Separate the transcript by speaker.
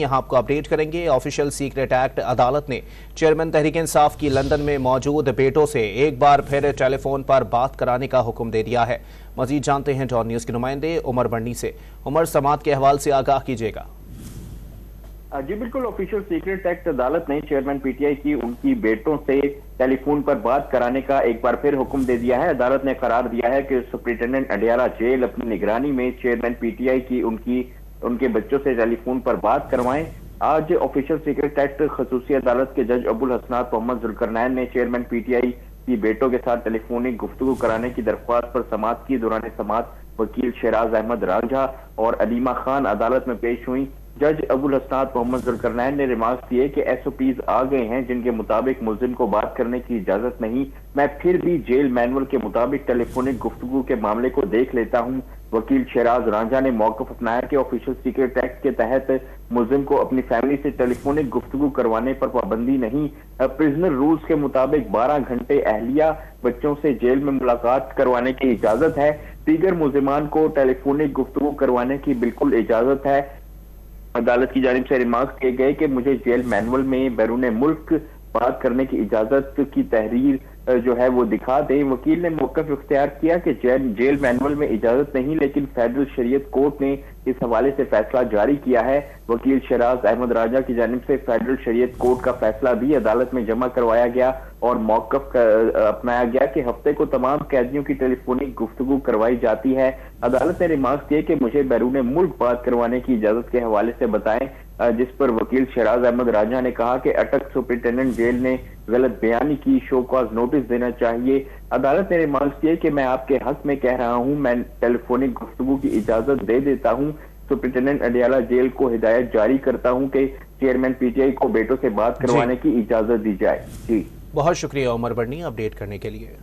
Speaker 1: यहां आपको अपडेट करेंगे। ऑफिशियल सीक्रेट एक्ट अदालत ने चेयरमैन तहरीक इंसाफ की लंदन में मौजूद बेटों से एक बार फिर टेलीफोन पर बात कराने का हुक्म दे दिया है। मजीद जानते हैं डॉन न्यूज के नुमाइंदे उमर बंडी से। उमर, समाअत के हवाले से आगाह कीजिएगा।
Speaker 2: जी बिल्कुल, ऑफिशियल सीक्रेट एक्ट अदालत ने चेयरमैन पीटीआई की उनकी बेटों से टेलीफोन पर बात कराने का एक बार फिर हुक्म दे दिया है। अदालत ने करार दिया है कि सुप्रिंटेंडेंट अडियाला जेल अपनी निगरानी में चेयरमैन पीटीआई की उनके बच्चों से टेलीफोन पर बात करवाएं। आज ऑफिशियल सीक्रेट एक्ट खसूसी अदालत के जज अबुल हसनात मोहम्मद जुल्करनैन ने चेयरमैन पीटीआई की बेटों के साथ टेलीफोनिक गुफ्तगू कराने की दरख्वास्त पर समाअत की। दौरान समाअत वकील शहराज अहमद रांझा और अलीमा खान अदालत में पेश हुई। जज अबुल हसनात मोहम्मद जुल्करनैन ने रिमार्क्स दिए कि एसओपीज आ गए हैं जिनके मुताबिक मुल्जिम को बात करने की इजाजत नहीं। मैं फिर भी जेल मैनुअल के मुताबिक टेलीफोनिक गुफ्तगू के मामले को देख लेता हूं। वकील शहराज रांझा ने मौक़िफ़ अपनाया कि ऑफिशियल सीक्रेट एक्ट के तहत मुल्जिम को अपनी फैमिली से टेलीफोनिक गुफ्तगू करवाने पर पाबंदी नहीं। प्रिजनर रूल्स के मुताबिक 12 घंटे अहलिया बच्चों से जेल में मुलाकात करवाने की इजाजत है। दीगर मुल्जिमान को टेलीफोनिक गुफ्तगू करवाने की बिल्कुल इजाजत है। अदालत की जानिब से रिमार्क्स किए गए कि मुझे जेल मैनुअल में बैरून मुल्क बात करने की इजाजत की तहरीर जो है वो दिखा दें। वकील ने मौक़िफ़ इख्तियार किया कि जेल मैनुअल में इजाजत नहीं, लेकिन फेडरल शरीयत कोर्ट ने इस हवाले से फैसला जारी किया है। वकील शहराज अहमद राजा की जानिब से फेडरल शरीयत कोर्ट का फैसला भी अदालत में जमा करवाया गया और मौक़िफ़ अपनाया गया कि हफ्ते को तमाम कैदियों की टेलीफोनिक गुफ्तगू करवाई जाती है। अदालत ने रिमार्क्स दिए कि मुझे बैरून मुल्क बात करवाने की इजाजत के हवाले से बताएं, जिस पर वकील शहराज अहमद राजा ने कहा कि अटक सुप्रिंटेंडेंट जेल ने गलत बयानी की, शो कॉज नोटिस देना चाहिए। अदालत ने रिमार्क्स दिए कि मैं आपके हक में कह रहा हूं, मैं टेलीफोनिक गुफ्तगू की इजाजत दे देता हूं। सुप्रिंटेंडेंट अडियाला जेल को हिदायत जारी करता हूं कि चेयरमैन पीटीआई को बेटों से बात करवाने की इजाजत दी जाए। जी
Speaker 1: बहुत शुक्रिया उमर बंडी अपडेट करने के लिए।